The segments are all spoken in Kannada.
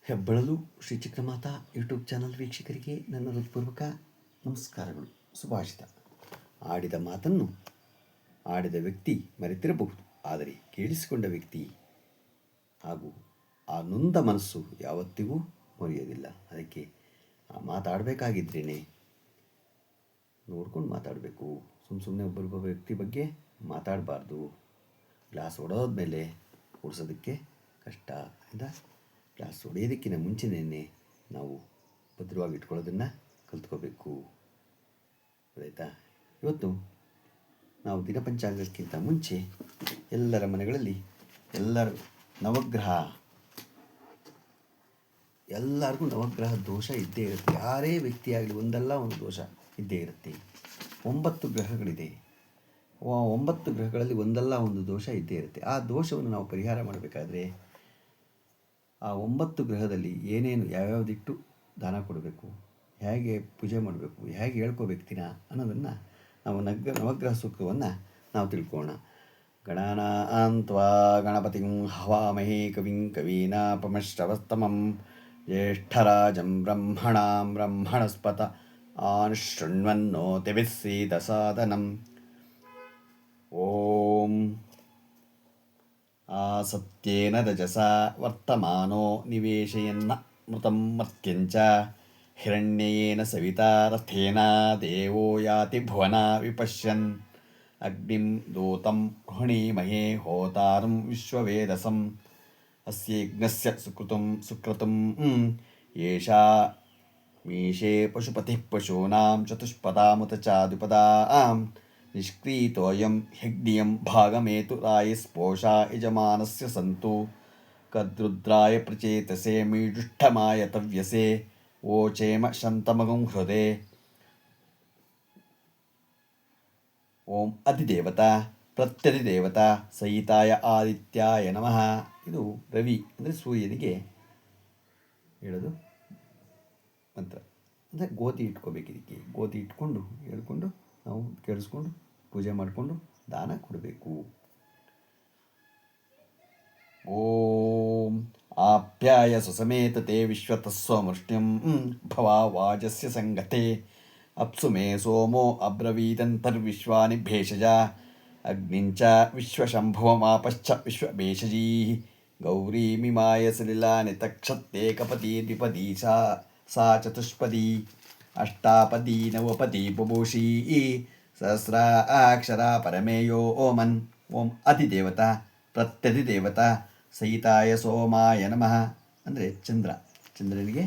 ಹೆಬ್ಬಳಲು ಶ್ರೀ ಚಿಕ್ಕಮಾತಾ ಯೂಟ್ಯೂಬ್ ಚಾನಲ್ ವೀಕ್ಷಕರಿಗೆ ನನ್ನ ಹೃತ್ಪೂರ್ವಕ ನಮಸ್ಕಾರಗಳು. ಸುಭಾಷಿತ: ಆಡಿದ ಮಾತನ್ನು ಆಡಿದ ವ್ಯಕ್ತಿ ಮರೆತಿರಬಹುದು, ಆದರೆ ಕೇಳಿಸಿಕೊಂಡ ವ್ಯಕ್ತಿ ಹಾಗೂ ಆ ನೊಂದ ಮನಸ್ಸು ಯಾವತ್ತಿಗೂ ಮರೆಯೋದಿಲ್ಲ. ಅದಕ್ಕೆ ಆ ಮಾತಾಡಬೇಕಾಗಿದ್ರೇ ನೋಡ್ಕೊಂಡು ಮಾತಾಡಬೇಕು. ಸುಮ್ಮನೆ ಒಬ್ಬೊಬ್ಬ ವ್ಯಕ್ತಿ ಬಗ್ಗೆ ಮಾತಾಡಬಾರ್ದು. ಗ್ಲಾಸ್ ಒಡೆದಮೇಲೆ ಓಡಿಸೋದಕ್ಕೆ ಕಷ್ಟ. ಗ್ಲಾಸ್ ಹೊಡೆಯೋದಕ್ಕಿಂತ ಮುಂಚೆನೇ ನಾವು ಭದ್ರವಾಗಿ ಇಟ್ಕೊಳ್ಳೋದನ್ನು ಕಲ್ತ್ಕೋಬೇಕು. ಆಯಿತಾ? ಇವತ್ತು ನಾವು ದಿನಪಂಚಾಂಗಕ್ಕಿಂತ ಮುಂಚೆ ಎಲ್ಲರ ಮನೆಗಳಲ್ಲಿ ಎಲ್ಲರಿಗೂ ನವಗ್ರಹ ದೋಷ ಇದ್ದೇ ಇರುತ್ತೆ. ಯಾರೇ ವ್ಯಕ್ತಿಯಾಗಲಿ ಒಂದಲ್ಲ ಒಂದು ದೋಷ ಇದ್ದೇ ಇರುತ್ತೆ. 9 ಗ್ರಹಗಳಿದೆ. 9 ಗ್ರಹಗಳಲ್ಲಿ ಒಂದಲ್ಲ ಒಂದು ದೋಷ ಇದ್ದೇ ಇರುತ್ತೆ. ಆ ದೋಷವನ್ನು ನಾವು ಪರಿಹಾರ ಮಾಡಬೇಕಾದ್ರೆ ಆ 9 ಗ್ರಹದಲ್ಲಿ ಏನೇನು ಯಾವ್ಯಾವುದಿಟ್ಟು ದಾನ ಕೊಡಬೇಕು, ಹೇಗೆ ಪೂಜೆ ಮಾಡಬೇಕು, ಹೇಗೆ ಹೇಳ್ಕೋಬೇಕು ದಿನ ಅನ್ನೋದನ್ನು ನಾವು ನವಗ್ರಹ ಸೂಕ್ತವನ್ನು ನಾವು ತಿಳ್ಕೊಳ್ಳೋಣ. ಗಣಾನಾನ್ತ್ವಾ ಗಣಪತಿಂ ಹವಾಮಹೇ ಕವಿಂ ಕವೀನಾಪಮಶ್ರವಸ್ತಮಂ ಜ್ಯೇಷ್ಠರಾಜಂ ಬ್ರಹ್ಮಣಾಂ ಬ್ರಹ್ಮಣಸ್ಪತ ಆನುಶೃಣ್ವನ್ನೋತಿಭಿಃ ಸೀದಸಾದನಂ. ಓಂ ಆಸತ್ಯೇನ ರಜಸಾ ವರ್ತಮಾನೋ ನಿವೇಶಯನ್ನ ಮೃತಂ ಮರ್ತ್ಯಂಚ ಹಿರಣ್ಯೇನ ಸವಿತಾ ರಥೇನ ದೇವೋ ಯಾತಿ ಭುವನ ವಿಪಶ್ಯನ್ ಅಗ್ನಿಂ ದೂತಂ ಗೃಹಣೀಮಹೇ ಹೋತಾರಂ ವಿಶ್ವವೇದಸಂ ಅಸ್ಯೇಜ್ಞಸ್ಯ ಸುಕೃತಂ ಯೇಷಾ ಮೀಶೇ ಪಶುಪತಿಃ ಪಶೂನಾಂ ಚತುಷ್ಪದಾಮುತ ಚಾದುಪದಾಂ ನಿಷ್ಕ್ರೀತೋಯಂ ಯಜ್ಞಿಯಂ ಭಾಗಮೇತು ರಾಯಸ್ಪೋಷಾ ಯಜಮಾನಸ್ಯ ಸಂತು ಕದ್ರುದ್ರಾಯ ಪ್ರಚೇತಸೆ ಮೀಡುಷ್ಠಮಾಯ ತವ್ಯಸೆ ಓಚೇಮ ಶಂತಮಗುಂ ಹೃದೆ. ಓಂ ಅಧಿದೇವತಾ ಪ್ರತ್ಯಧಿದೇವತಾ ಸಹಿತಾಯ ಆದಿತ್ಯಾಯ ನಮಃ. ಇದು ರವಿ ಅಂದರೆ ಸೂರ್ಯನಿಗೆ ಹೇಳೋದು ಮಂತ್ರ. ಅಂದರೆ ಗೋಧಿ ಇಟ್ಕೋಬೇಕು. ಇದಕ್ಕೆ ಗೋಧಿ ಇಟ್ಕೊಂಡು ಹೇಳ್ಕೊಂಡು ನಾವು ಕೇಳಿಸ್ಕೊಂಡು ಪೂಜೆ ಮಾಡಿಕೊಂಡು ದಾನ ಕೊಡಬೇಕು. ಓಂ ಆಪ್ಯಾಯ ಸುಸಮೇತತೆ ವಿಶ್ವತಸ್ವಮೃಷ್ಟ್ಯಂ ಭವಾ ವಾಜಸ್ಯ ಸಂಗತೆ ಅಪ್ಸು ಮೇ ಸೋಮೋ ಅಬ್ರವೀದಂತರ್ವಿಶ್ವಾನಿ ಭೇಷಜ ಅಗ್ನಿಂಚ ವಿಶ್ವಶಂಭುವಮಾಪಶ್ಚ ವಿಶ್ವಭೇಷಜೀ ಗೌರೀಮಿಮಾಯ ಸಲಿಲಾನಿ ತಕ್ಷತ್ತೇ ಕಪತಿ ದ್ವಿಪದಿ ಸಾ ಚತುಷ್ಪದಿ ಅಷ್ಟಾಪದಿ ನವಪದಿ ಬುಭೂಷಿ ಸಹಸ್ರ ಅಕ್ಷರ ಪರಮೇಯೋ ಓಮನ್. ಓಂ ಅಧಿದೇವತಾ ಪ್ರತ್ಯಧಿದೇವತಾ ಸಹಿತಾಯ ಸೋಮಾಯ ನಮಃ. ಅಂದರೆ ಚಂದ್ರನಿಗೆ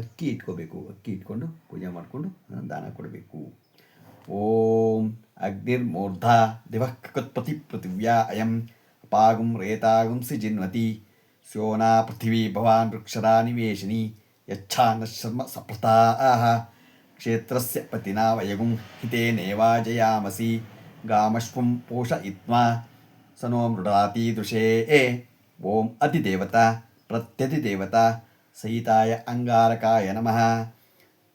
ಅಕ್ಕಿ ಇಟ್ಕೋಬೇಕು. ಅಕ್ಕಿ ಇಟ್ಕೊಂಡು ಪೂಜೆ ಮಾಡಿಕೊಂಡು ದಾನ ಕೊಡಬೇಕು. ಓಂ ಅಗ್ನಿರ್ಮೂರ್ಧ ದಿವಃ ಕಕುತ್ಪತಿ ಪೃಥಿವ್ಯಾ ಅಯಂ ಅಪಾಗುಂ ರೇತಾಗುಂಸಿ ಜಿನ್ವತಿ ಸ್ಯೋನಾ ಪೃಥಿವೀ ಭವಾನ್ ವೃಕ್ಷರಾ ನಿವೇಶಿನಿ ಯಚ್ಛಾನ ಶರ್ಮ ಸಪ್ರತಾಃ ಕ್ಷೇತ್ರಸ್ಯ ಪತಿನಾ ವಯಗುಂ ಹಿತೇನೇವಾಜಯಾಮಸಿ ಗಾಮಶ್ವಂ ಪೋಷಯಿತ್ವಾ ಸನೋ ಮೃಡಾತಿ ದೃಶೇ. ಓಂ ಅಧಿದೇವತಾ ಪ್ರತ್ಯಧಿದೇವತಾ ಸಹಿತಾಯ ಅಂಗಾರಕಾಯ ನಮಃ.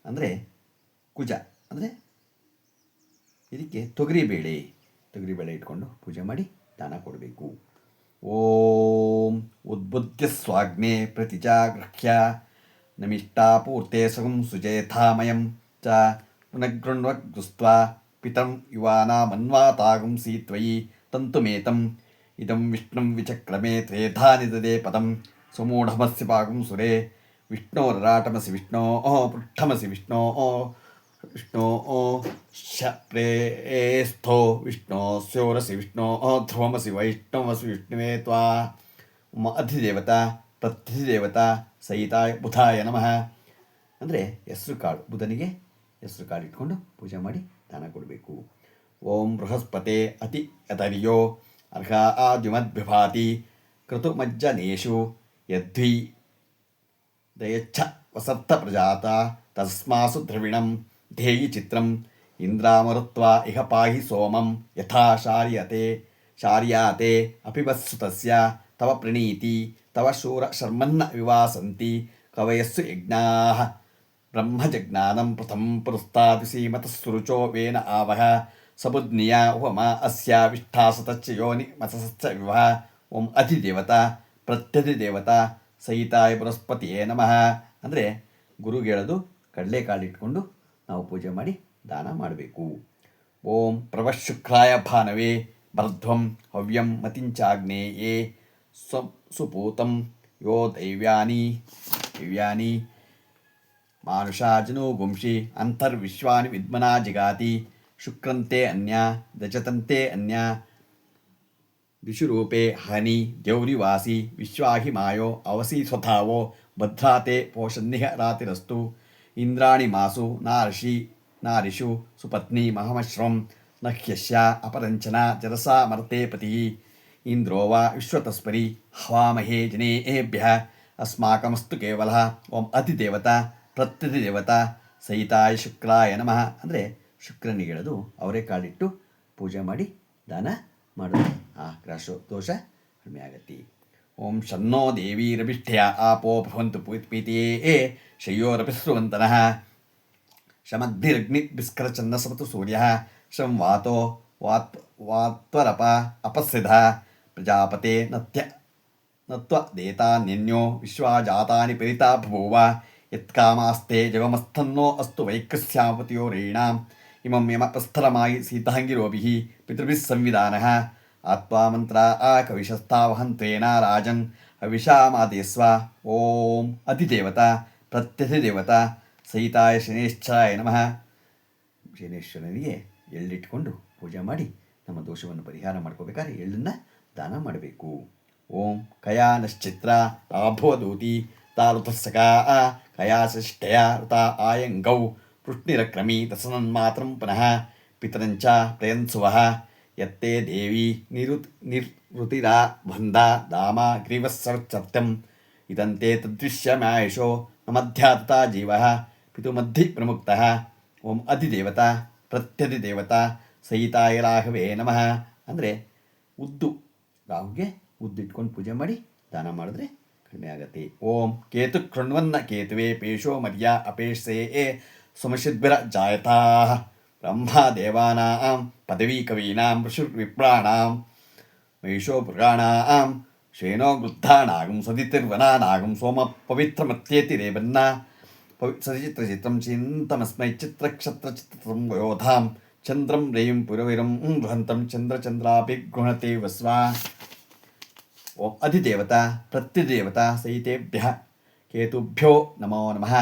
ಅಂದರೆ ಕುಜ. ಅಂದರೆ ಇದಕ್ಕೆ ತೊಗರಿಬೇಳೆ ಇಟ್ಕೊಂಡು ಪೂಜೆ ಮಾಡಿ ದಾನ ಕೊಡಬೇಕು. ಓಂ ಉದ್ಬುದ್ಧ ಸ್ವಾಗ್ನೇ ಪ್ರತಿಜಾಗೃಹ್ಯ ನಮಿಷ್ಟಾಪೂರ್ತೆ ಸಗುಂ ಸುಜೇಥಾಮಯಂ ಚ ಪುನಗೃಣ್ವಗ್ದುಸ್ತ್ವಾ ಪಿತಂ ಯುವಾನಾಮನ್ವಾತಾಗುಂಸಿ ತ್ವಯಿ ತಂತುಮೇತಂ ಇದಂ ವಿಷ್ಣುಂ ವಿಚಕ್ರಮೇ ತ್ರೇಧಾ ನಿದದೆ ಪದಂ ಸುಮೂಢಮಸ್ಯ ಪಾಗುಂ ಸುರೇ ವಿಷ್ಣೋರರಾಟಮಸಿ ವಿಷ್ಣೋ ಪೃಷ್ಠಮಸಿ ವಿಷ್ಣೋ ಶಪ್ರೇಸ್ಥೋ ವಿಷ್ಣೋ ಸ್ಯೋರಸಿ ವಿಷ್ಣೋ ಧ್ರುವಮಸಿ ವೈಷ್ಣವಸಿ ವಿಷ್ಣುವೇ ತ್ವಾ. ಅಧಿದೇವತಾ ಪ್ರತ್ಯಧಿದೇವತಾ ಸಹಿತಾಯ ಬುಧಾಯ ನಮಃ. ಅಂದರೆ ಹೆಸರು ಕಾಳು, ಬುಧನಿಗೆ ಹೆಸರು ಕಾಳು ಇಟ್ಕೊಂಡು ಪೂಜೆ ಮಾಡಿ ದಾನ ಕೊಡಬೇಕು. ಓಂ ಬೃಹಸ್ಪತೆ ಅತಿ ಯತರ್ಯೋ ಅರ್ಹ ಆದ್ಯುಮದ್ವಿಭಾತಿ ಕೃತುಮಜ್ಜನೇಷು ಯದ್ವಿ ದಯಚ್ಛ ವಸರ್ಥ ಪ್ರಜಾತ ತಸ್ಮಾಸು ದ್ರವಿಣಂ ಧ್ಯೇಯಿ ಚಿತ್ರಂ ಇಂದ್ರಾಮರುತ್ವಾ ಇಹ ಪಾಹಿ ಸೋಮಂ ಯಥಾ ಶಾರ್ಯಾತೆ ಅಪಿಬತ್ಸುತಸ್ಯ ತವ ಪ್ರಣೀತಿ ತವ ಶೂರ ಶರ್ಮನ್ನ ವಿವಾಸಂತಿ ಕವಯಸ್ಸು ಯಜ್ಞಾಃ ಬ್ರಹ್ಮಜಜ್ಞಾನಂ ಪ್ರಥಮಂ ಪುರಸ್ತಾದ್ವಿಸೀಮತಃ ಸುರುಚೋ ವೇನ ಆವಹ ಸಬುದ್ನಿಯಾ ಉಪಮಾ ಅಸ್ಯ ವಿಷ್ಠಾಸತಚ್ಚ ಯೋನಿ ಮತಸಶ್ಚ ವಿವಹ. ಓಂ ಅಧಿದೇವತಾ ಪ್ರತ್ಯಧಿದೇವತಾ ಸಹಿತಾಯ ಬೃಹಸ್ಪತಿಯೇ ನಮಃ ಅಂದರೆ ಗುರುಗೆ ಹೇಳೋದು ಕಡಲೆಕಾಳು ಇಟ್ಕೊಂಡು ನಾವು ಪೂಜೆ ಮಾಡಿ ದಾನ ಮಾಡಬೇಕು. ಓಂ ಪ್ರವಶುಕ್ರಾಯ ಭಾನವೇ ಬರ್ಧ್ವಂ ಹವ್ಯಂ ಮತಿಂಚಾಗ್ನೇಯೇ ಸುಪೂತಂ ಯೋ ದೈವ್ಯಾನಿ ಮಾನುಷಾಜನೋ ಗುಂಷಿ ಅಂತರ್ವಿಶ್ವಾನಿ ವಿದ್ಮನಾ ಜಿಗಾತಿ ಶುಕ್ರಂತೆ ಅನ್ಯ ದಚತಂತೆ ಅನ್ಯ ದಿಶುರೂಪೇ ಹನಿ ದ್ಯೌರಿವಾಸಿ ವಿಶ್ವಾಹಿಮಾಯೋ ಅವಸಿ ಸ್ವಧಾವೋ ಭದ್ರಾತೆ ಪೋಷನ್ನಿಹ ರಾತಿರಸ್ತು ಇಂದ್ರಾಣಿ ಮಾಸು ನಾರಿಷು ಸುಪತ್ನಿ ಮಹಮಶ್ರಂ ನಹ್ಯಸ್ಯ ಅಪರಂಚನ ಜರಸಾ ಮರ್ತೆ ಪತಿ ಇಂದ್ರೋ ವಾ ವಿಶ್ವತಸ್ಪರಿ ಹವಾಮಹೇ ಜನೇಭ್ಯಃ ಅಸ್ಮಾಕಮಸ್ತು ಕೇವಲ ಓಂ ಅತಿದೇವತಾ ಪ್ರತ್ಯಧಿದೇವತಾ ಸಹಿತಾಯ ಶುಕ್ರಾಯ ನಮಃ ಅಂದರೆ ಶುಕ್ರನಿಗೆ ಹೇಳೋದು ಅವರೆಕಾಳಿಟ್ಟು ಪೂಜೆ ಮಾಡಿ ದಾನ ಮಾಡೋದು ಆ ಗ್ರಾಶ ದೋಷ ಕಡಿಮೆ ಆಗತ್ತೆ. ಓಂ ಶನ್ನೋ ದೇವೀರಭಿಷ್ಠಯ ಆಪೋ ಭವಂತು ಪೀತಿಯೇ ಶಯ್ಯೋರಭಿಸ್ರುವಂತನಃ ಶಮಗ್ನಿರಗ್ನಿಭಿಸ್ಕರಚನ್ನಸಮತು ಸೂರ್ಯಃ ಶಂ ವಾತೋ ವಾತ್ವರಪ ಅಪಸ್ಸಿಧ ಪ್ರಜಾಪತೆ ನತ್ವದೇತಾನ್ಯನ್ಯೋ ವಿಶ್ವಾಜಾತಾನಿ ಪರಿತಾ ಬಭೂವ ಯತ್ಕಾಮಾಸ್ತೆ ಜಗಮಸ್ಥನ್ನೋ ಅಸ್ತು ವೈಕಸ್ಯಾಪತಿಯೋರೇಣಾಂ ಇಮಂ ಯಮಪಸ್ಥಲಮಾಯಿ ಸೀತಾಂಗಿರೋಭಿಃ ಪಿತೃಭಿಃ ಸಂವಿಧಾನಃ ಆತ್ಮಾಮಂತ್ರ ಕವಿಶಸ್ತಾವಹಂತ್ವೇನ ರಾಜನ್ ಹವಿಷಾಮಾದೇಸ್ವ. ಓಂ ಅತಿದೇವತಾ ಪ್ರತ್ಯಧಿದೇವತಾ ಸಹಿತಾಯ ಶನೇಶ್ವರಾಯ ನಮಃ. ಶನೇಶ್ವರನಿಗೆ ಎಳ್ಳಿಟ್ಕೊಂಡು ಪೂಜೆ ಮಾಡಿ ನಮ್ಮ ದೋಷವನ್ನು ಪರಿಹಾರ ಮಾಡ್ಕೋಬೇಕಾದ್ರೆ ಎಳ್ಳನ್ನು ದಾನ ಮಾಡಬೇಕು. ಓಂ ಕಯಾನಶ್ಚಿತ್ರ ಆಭೋದೂತಿ ತಾರುತಸ್ಸಕಾ ಕಯಾಶಿಷ್ಟಯ ಋತ ಆಯಂಗೌ ಪೃಷ್ಣಿರಕ್ರಮಿ ತಸನನ್ಮಾತ್ರಂ ಪುನಃ ಪಿತರಂಚ ಪ್ರಯನ್ಸುವಃ ಯತ್ತೇ ದೇವಿ ನಿರ್ವೃತಿರಾ ಬಂಧ ದಾಮ ಗ್ರೀವಸ್ಸರ್ಚರ್ತ್ಯಂ ಇದಂತೆ ತದ್ವಿಷ್ಯಮ್ಯಾಯುಷೋ ನಮಧ್ಯಾತತಾ ಜೀವಃ ಪಿತುಮದ್ಧಿ ಪ್ರಮುಕ್ತಃ. ಓಂ ಅಧಿದೇವತಾ ಪ್ರತ್ಯಧಿದೇವತಾ ಸಹಿತಾಯ ರಾಘವೇ ನಮಃ ಅಂದರೆ ರಾಹುಗೆ ಉದ್ದಿಟ್ಕೊಂಡು ಪೂಜೆ ಮಾಡಿ ದಾನ ಮಾಡಿದ್ರೆ ಕಡಿಮೆ ಆಗತ್ತೆ. ಓಂ ಕೇತು ಕೃಣ್ವನ್ನ ಕೇತುವೆ ಪೇಶೋ ಮರ್ಯ ಅಪೇಶೇ ಸುಮಶಿದ್ಭಿರ ಜಾಯತಾ ಬ್ರಹ್ಮದೇವಾನಾಂ ಪದವೀ ಕವೀನಾಂ ಋಷುರ್ವಿಪ್ರಾಣಾಂ ಮಹಿಷೋ ಮೃಗಾಣಾಂ ಶ್ವೇನೋ ಗೃದ್ಧಾನಾಗಂ ಸದಿತಿರ್ವನಾನಾಗಂ ಸೋಮ ಪವಿತ್ರಮತ್ಯೇತಿ ರೇಬನ್ನ ಸಚಿತ್ರಚಿತ್ರಂ ಚಿಂತಮಸ್ಮೈ ಚಿತ್ರಕ್ಷತ್ರಚಿತ್ರಂ ವಯೋಧಾಂ ಚಂದ್ರಂ ರೇಂ ಪುರವಿರಂ ಬೃಹಂತಂ ಚಂದ್ರಚಂದ್ರಾಭಿಗೃಹತೆ ವಸ್ವ. ಓಂ ಅಧಿದೇವತಾ ಪ್ರತ್ಯದೇವತಾ ಸಹಿತೇಭ್ಯಃ ಕೇತುಭ್ಯೋ ನಮೋ ನಮಃ.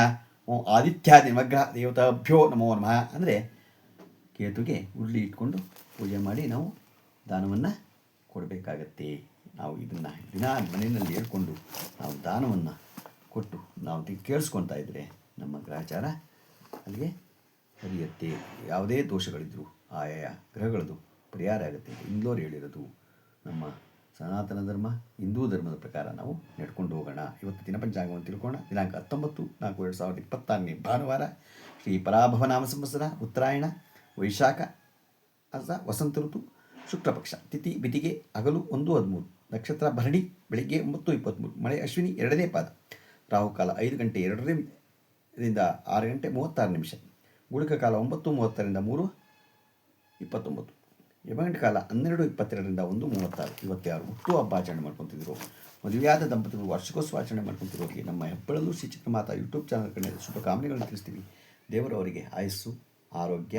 ಓಂ ಆದಿತ್ಯಾದಿ ನವಗ್ರಹ ದೇವತಾಭ್ಯೋ ನಮೋ ನಮಃ ಅಂದರೆ ಕೇತುಗೆ ಉರುಳಿ ಇಟ್ಕೊಂಡು ಪೂಜೆ ಮಾಡಿ ನಾವು ದಾನವನ್ನು ಕೊಡಬೇಕಾಗತ್ತೆ. ನಾವು ಇದನ್ನು ದಿನ ಮನೆಯಲ್ಲಿ ಹೇಳ್ಕೊಂಡು ನಾವು ದಾನವನ್ನು ಕೊಟ್ಟು ನಾವು ಕೇಳಿಸ್ಕೊತಾ ಇದ್ದರೆ ನಮ್ಮ ಗ್ರಹಚಾರ ಅಲ್ಲಿಗೆ ಹರಿಯುತ್ತೆ. ಯಾವುದೇ ದೋಷಗಳಿದ್ದರೂ ಆಯಾಯ ಗ್ರಹಗಳದ್ದು ಪರಿಹಾರ ಆಗುತ್ತೆ. ಇಂದೋರು ಹೇಳಿರೋದು ನಮ್ಮ ಸನಾತನ ಧರ್ಮ ಹಿಂದೂ ಧರ್ಮದ ಪ್ರಕಾರ ನಾವು ನಡ್ಕೊಂಡು ಹೋಗೋಣ. ಇವತ್ತು ದಿನಪಂಚಾಂಗವನ್ನು ತಿಳ್ಕೋಣ. ದಿನಾಂಕ 19/4/2026 ಭಾನುವಾರ, ಶ್ರೀ ಪರಾಭವನಾಮ ಸಂವತ್ಸರ, ಉತ್ತರಾಯಣ, ವೈಶಾಖ ವಸಂತ ಋತು, ಶುಕ್ಲಪಕ್ಷ, ತಿಥಿ ಬಿದಿಗೆ, ಹಗಲು 1:13, ನಕ್ಷತ್ರ ಭರಣಿ, ಬೆಳಿಗ್ಗೆ 9:23, ಮಳೆ ಅಶ್ವಿನಿ 2ನೇ ಪಾದ, ರಾಹುಕಾಲ 5 ಗಂಟೆ 2ರಿಂದ 6 ಗಂಟೆ 36 ನಿಮಿಷ, ಗುಳಿಕ ಕಾಲ 9:30ರಿಂದ 3:29, ಯಮಗಂಟ ಕಾಲ 12:22ರಿಂದ 1:36. ಇವತ್ತು ಯಾರು ಹುಟ್ಟು ಹಬ್ಬ ಆಚರಣೆ ಮಾಡ್ಕೊತಿದ್ರು, ಮದುವೆಯಾದ ದಂಪತಿಗಳು ವಾರ್ಷಿಕೋತ್ಸವ ಆಚರಣೆ ಮಾಡ್ಕೊತಿರೋರಿಗೆ ನಮ್ಮ ಹೆಬ್ಬಳಲು ಶ್ರೀ ಚಿಕ್ಕಮಾತಾ ಯೂಟ್ಯೂಬ್ ಚಾನಲ್ ಕಡೆ ಶುಭಕಾಮನೆಗಳನ್ನು ತಿಳಿಸ್ತೀವಿ. ದೇವರವರಿಗೆ ಆಯಸ್ಸು, ಆರೋಗ್ಯ,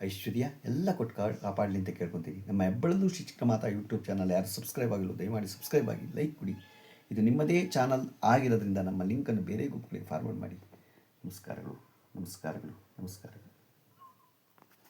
ಐಶ್ವರ್ಯ ಎಲ್ಲ ಕೊಟ್ಟು ಕಾಪಾಡಲಿ ಅಂತ ಕೇಳ್ಕೊತೀವಿ. ನಮ್ಮ ಹೆಬ್ಬಳಲು ಶ್ರೀ ಚಿಕ್ಕಮಾತಾ ಯೂಟ್ಯೂಬ್ ಚಾನಲ್ ಯಾರು ಸಬ್ಸ್ಕ್ರೈಬ್ ಆಗಿಲ್ಲ ದಯಮಾಡಿ ಸಬ್ಸ್ಕ್ರೈಬ್ ಆಗಿ, ಲೈಕ್ ಕೊಡಿ. ಇದು ನಿಮ್ಮದೇ ಚಾನಲ್ ಆಗಿರೋದ್ರಿಂದ ನಮ್ಮ ಲಿಂಕನ್ನು ಬೇರೆ ಗ್ರೂಪ್ಗಳಿಗೆ ಫಾರ್ವರ್ಡ್ ಮಾಡಿ. ನಮಸ್ಕಾರಗಳು.